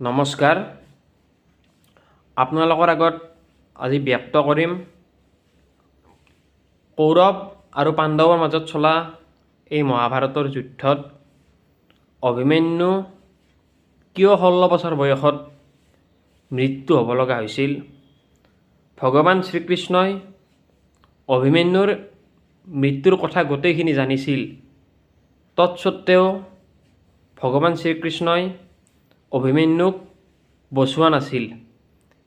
নমস্কাৰ। আপোনালোকৰ আগত আজি ব্যক্ত কৰিম কৌৰৱ আৰু পাণ্ডৱৰ মাজত চলা এই মহাভাৰতৰ যুদ্ধত অভিমন্যু কিয় 16 বছৰ বয়সত মৃত্যু হ'ব লগা হৈছিল। ভগৱান শ্ৰীকৃষ্ণই অভিমন্যুৰ মৃত্যুৰ কথা গোটেইখিনি জানিছিল, তৎসত্ত্বেও ভগৱান শ্ৰীকৃষ্ণই অভিমন্যুক বচোৱা নাছিল।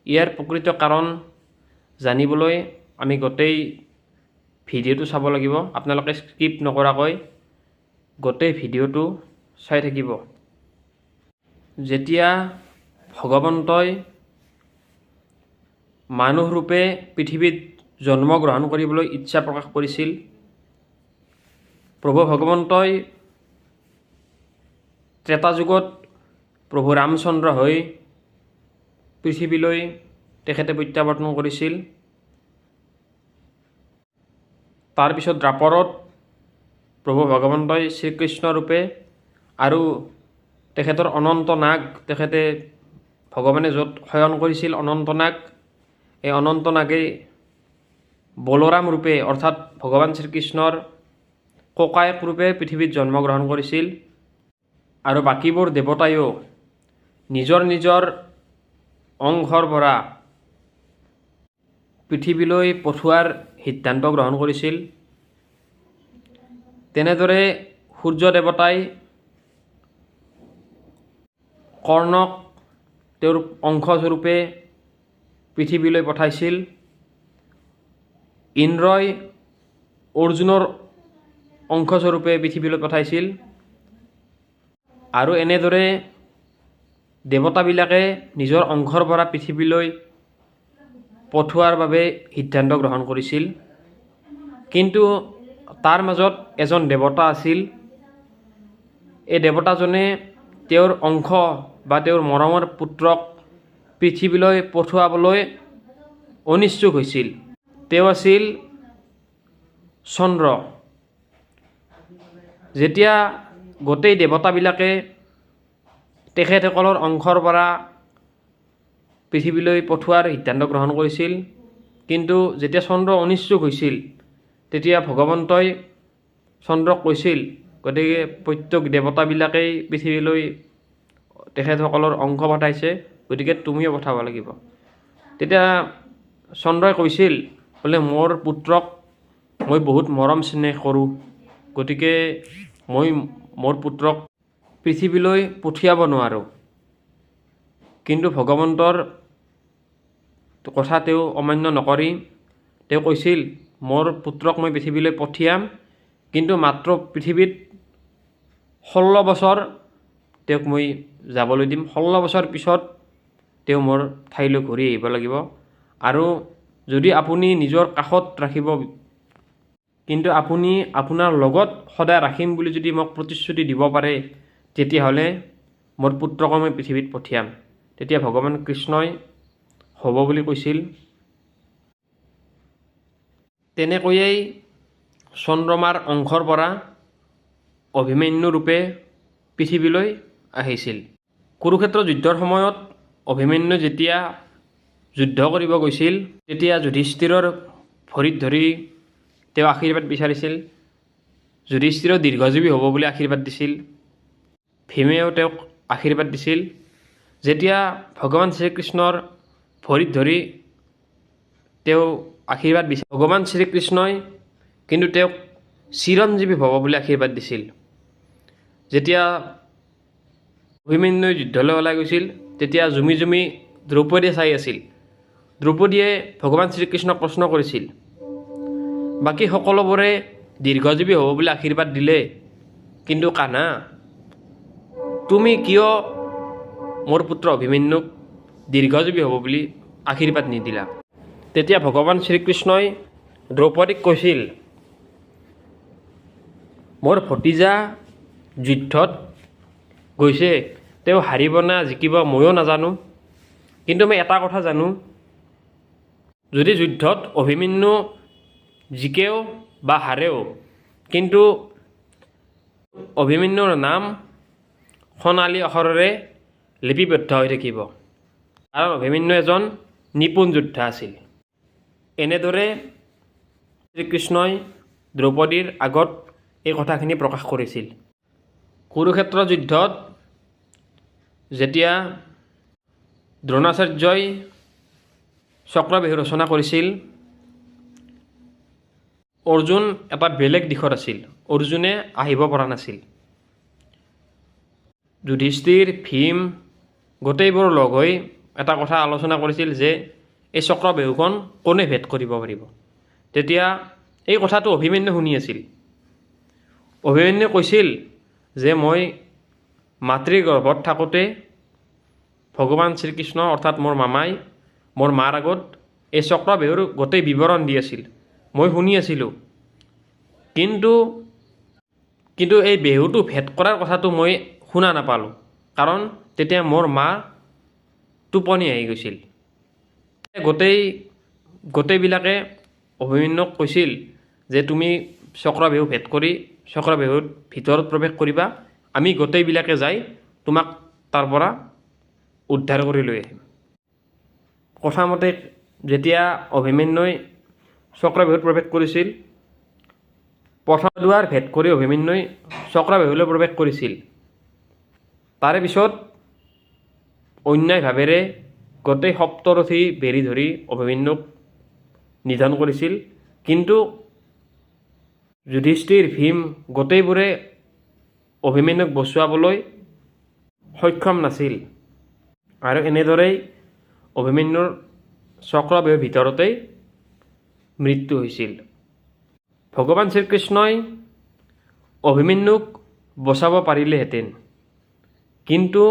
ইয়াৰ প্ৰকৃত কাৰণ জানিবলৈ আমি গোটেই ভিডিঅ'টো চাব লাগিব। আপোনালোকে স্কিপ নকৰাকৈ গোটেই ভিডিঅ'টো চাই থাকিব। যেতিয়া ভগৱন্তই মানুহ ৰূপে পৃথিৱীত জন্মগ্ৰহণ কৰিবলৈ ইচ্ছা প্ৰকাশ কৰিছিল, প্ৰভু ভগৱন্তই ত্ৰেতা যুগত প্ৰভু ৰামচন্দ্ৰ হৈ পৃথিৱীলৈ তেখেতে প্ৰত্যাৱৰ্তন কৰিছিল। তাৰপিছত দ্বাপৰত প্ৰভু ভগৱন্তই শ্ৰীকৃষ্ণ ৰূপে আৰু তেখেতৰ অনন্ত নাগ, তেখেতে ভগৱানে য'ত শয়ন কৰিছিল অনন্ত নাগ, এই অনন্ত নাগেই বলোৰাম ৰূপে অৰ্থাৎ ভগৱান শ্ৰীকৃষ্ণৰ ককায়েক ৰূপে পৃথিৱীত জন্মগ্ৰহণ কৰিছিল। আৰু বাকীবোৰ দেৱতায়ো নিজৰ নিজৰ অংশৰ পৰা পৃথিৱীলৈ পঠোৱাৰ সিদ্ধান্ত গ্ৰহণ কৰিছিল। তেনেদৰে সূৰ্য দেৱতাই কৰ্ণক তেওঁৰ অংশস্বৰূপে পৃথিৱীলৈ পঠাইছিল। ইন্দ্ৰই অৰ্জুনৰ অংশস্বৰূপে পৃথিৱীলৈ পঠাইছিল। আৰু এনেদৰে দেৱতাবিলাকে নিজৰ অংশৰ পৰা পৃথিৱীলৈ পঠোৱাৰ বাবে সিদ্ধান্ত গ্ৰহণ কৰিছিল। কিন্তু তাৰ মাজত এজন দেৱতা আছিল। এই দেৱতাজনে তেওঁৰ অংশ বা তেওঁৰ মৰমৰ পুত্ৰক পৃথিৱীলৈ পঠোৱাবলৈ অনিচ্ছুক হৈছিল। তেওঁ আছিল চন্দ্ৰ। যেতিয়া গোটেই দেৱতাবিলাকে তেখেতসকলৰ অংশৰ পৰা পৃথিৱীলৈ পঠোৱাৰ সিদ্ধান্ত গ্ৰহণ কৰিছিল, কিন্তু যেতিয়া চন্দ্ৰ অনিচ্ছুক হৈছিল, তেতিয়া ভগৱন্তই চন্দ্ৰক কৈছিল, গতিকে প্ৰত্যেক দেৱতাবিলাকেই পৃথিৱীলৈ তেখেতসকলৰ অংশ পঠাইছে, গতিকে তুমিও পঠাব লাগিব। তেতিয়া চন্দ্ৰই কৈছিল, বোলে মোৰ পুত্ৰক মই বহুত মৰম স্নেহ কৰোঁ, গতিকে মই মোৰ পুত্ৰক পৃথিৱীলৈ পঠিয়াব নোৱাৰোঁ। কিন্তু ভগৱন্তৰ কথা তেওঁ অমান্য নকৰি তেওঁ কৈছিল, মোৰ পুত্ৰক মই পৃথিৱীলৈ পঠিয়াম, কিন্তু মাত্ৰ পৃথিৱীত 16 বছৰ তেওঁক মই যাবলৈ দিম। 16 বছৰ পিছত তেওঁ মোৰ ঠাইলৈ ঘূৰি আহিব লাগিব। আৰু যদি আপুনি নিজৰ কাষত ৰাখিব, কিন্তু আপুনি আপোনাৰ লগত সদায় ৰাখিম বুলি যদি মোক প্ৰতিশ্ৰুতি দিব পাৰে, তেতিয়াহ'লে মোৰ পুত্ৰক মই পৃথিৱীত পঠিয়াম। তেতিয়া ভগৱান কৃষ্ণই হ'ব বুলি কৈছিল। তেনেকৈয়ে চন্দ্ৰমাৰ অংশৰ পৰা অভিমন্যু ৰূপে পৃথিৱীলৈ আহিছিল। কুৰুক্ষেত্ৰ যুদ্ধৰ সময়ত অভিমন্যু যেতিয়া যুদ্ধ কৰিব গৈছিল, তেতিয়া যুধিষ্ঠিৰৰ ভৰিত ধৰি তেওঁ আশীৰ্বাদ বিচাৰিছিল। যুধিষ্ঠিৰো দীৰ্ঘজীৱী হ'ব বুলি আশীৰ্বাদ দিছিল। ভীমেও তেওঁক আশীৰ্বাদ দিছিল। যেতিয়া ভগৱান শ্ৰীকৃষ্ণৰ ভৰিত ধৰি তেওঁ আশীৰ্বাদ দিছিল, ভগৱান শ্ৰীকৃষ্ণই কিন্তু তেওঁক চিৰঞ্জীৱী হ'ব বুলি আশীৰ্বাদ দিছিল। যেতিয়া অভিমন্যুই যুদ্ধলৈ ওলাই গৈছিল, তেতিয়া জুমি জুমি দ্ৰৌপদীয়ে চাই আছিল। দ্ৰৌপদীয়ে ভগৱান শ্ৰীকৃষ্ণক প্ৰশ্ন কৰিছিল, বাকী সকলোবোৰে দীৰ্ঘজীৱী হ'ব বুলি আশীৰ্বাদ দিলে, কিন্তু কানা, তুমি কিয় মোৰ পুত্ৰ অভিমন্যুক দীৰ্ঘজীৱী হ'ব বুলি আশীৰ্বাদ নিদিলা? তেতিয়া ভগৱান শ্ৰীকৃষ্ণই দ্ৰৌপদীক কৈছিল, মোৰ ভতিজা যুদ্ধত গৈছে, তেওঁ হাৰিব না জিকিব ময়ো নাজানো, কিন্তু মই এটা কথা জানো, যদি যুদ্ধত অভিমন্যু জিকেও বা হাৰেও, কিন্তু অভিমন্যুৰ নাম সোণালী আখৰেৰে লিপিবদ্ধ হৈ থাকিব, কাৰণ অভিমন্যু এজন নিপুণ যোদ্ধা আছিল। এনেদৰে শ্ৰীকৃষ্ণই দ্ৰৌপদীৰ আগত এই কথাখিনি প্ৰকাশ কৰিছিল। কুৰুক্ষেত্ৰ যুদ্ধত যেতিয়া দ্ৰোণাচাৰ্যই চক্ৰবেহু ৰচনা কৰিছিল, অৰ্জুন এটা বেলেগ দিশত আছিল, অৰ্জুনে আহিব পৰা নাছিল। যুধিষ্ঠিৰ, ভীম গোটেইবোৰ লগ হৈ এটা কথা আলোচনা কৰিছিল যে এই চক্ৰবেহুখন কোনে ভেদ কৰিব পাৰিব। তেতিয়া এই কথাটো অভিমন্যু শুনি আছিল। অভিমন্যুৱে কৈছিল যে মই মাতৃৰ গৰ্ভত থাকোঁতে ভগৱান শ্ৰীকৃষ্ণ অৰ্থাৎ মোৰ মামাই মোৰ মাৰ আগত এই চক্ৰবেহুৰ গোটেই বিৱৰণ দি আছিল, মই শুনি আছিলোঁ। কিন্তু এই বেহুটো ভেদ কৰাৰ কথাটো মই শুনা নাপালোঁ, কাৰণ তেতিয়া মোৰ মা টোপনি আহি গৈছিল। গোটেইবিলাকে অভিমন্যুক কৈছিল যে তুমি চক্ৰবেহু ভেদ কৰি চক্ৰবেহুৰ ভিতৰত প্ৰৱেশ কৰিবা, আমি গোটেইবিলাকে যাই তোমাক তাৰ পৰা উদ্ধাৰ কৰি লৈ আহিম। কথামতে যেতিয়া অভিমন্যুই চক্ৰবেহুত প্ৰৱেশ কৰিছিল, প্ৰথম দুৱাৰ ভেদ কৰি অভিমন্যুই চক্ৰবেহুলৈ প্ৰৱেশ কৰিছিল। তাৰে পিছত অন্যায়ভাৱেৰে গোটেই সপ্তৰথী বেৰি ধৰি অভিমন্যুক নিধন কৰিছিল। কিন্তু যুধিষ্ঠিৰ, ভীম গোটেইবোৰে অভিমন্যুক বচোৱাবলৈ সক্ষম নাছিল, আৰু এনেদৰেই অভিমন্যুৰ চক্ৰবেহুৰ ভিতৰতেই মৃত্যু হৈছিল। ভগৱান শ্ৰীকৃষ্ণই অভিমন্যুক বচাব পাৰিলেহেঁতেন, কিন্তু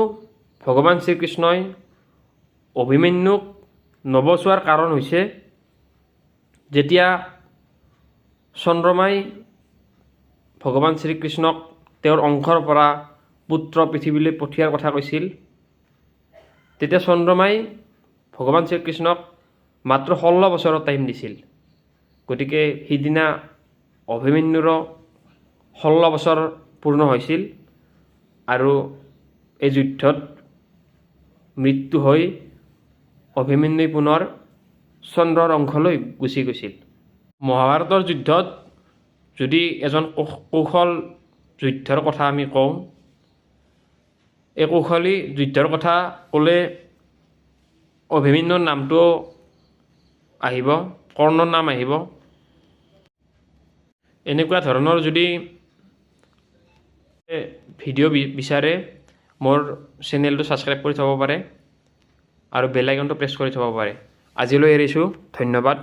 ভগৱান শ্ৰীকৃষ্ণই অভিমন্যুক নবচোৱাৰ কাৰণ হৈছে যেতিয়া চন্দ্ৰমাই ভগৱান শ্ৰীকৃষ্ণক তেওঁৰ অংশৰ পৰা পুত্ৰ পৃথিৱীলৈ পঠিওৱাৰ কথা কৈছিল, তেতিয়া চন্দ্ৰমাই ভগৱান শ্ৰীকৃষ্ণক মাত্ৰ 16 বছৰৰ টাইম দিছিল। গতিকে সিদিনা অভিমন্যুৰো 16 বছৰ পূৰ্ণ হৈছিল, আৰু এই যুদ্ধত মৃত্যু হৈ অভিমন্যু পুনৰ চন্দ্ৰৰ অংশলৈ গুচি গৈছিল। মহাভাৰতৰ যুদ্ধত যদি এজন কৌশল যোদ্ধাৰ কথা আমি কওঁ, এই কৌশলী যুদ্ধৰ কথা ক'লে অভিমন্যুৰ নামটো আহিব, কৰ্ণৰ নাম আহিব। এনেকুৱা ধৰণৰ যদি ভিডিঅ' বিচাৰে মোৰ চেনেলটো ছাবস্ক্ৰাইব কৰি থ'ব পাৰে আৰু বেল আইকনটো প্ৰেছ কৰি থ'ব পাৰে। আজিলৈ এৰিছোঁ, ধন্যবাদ।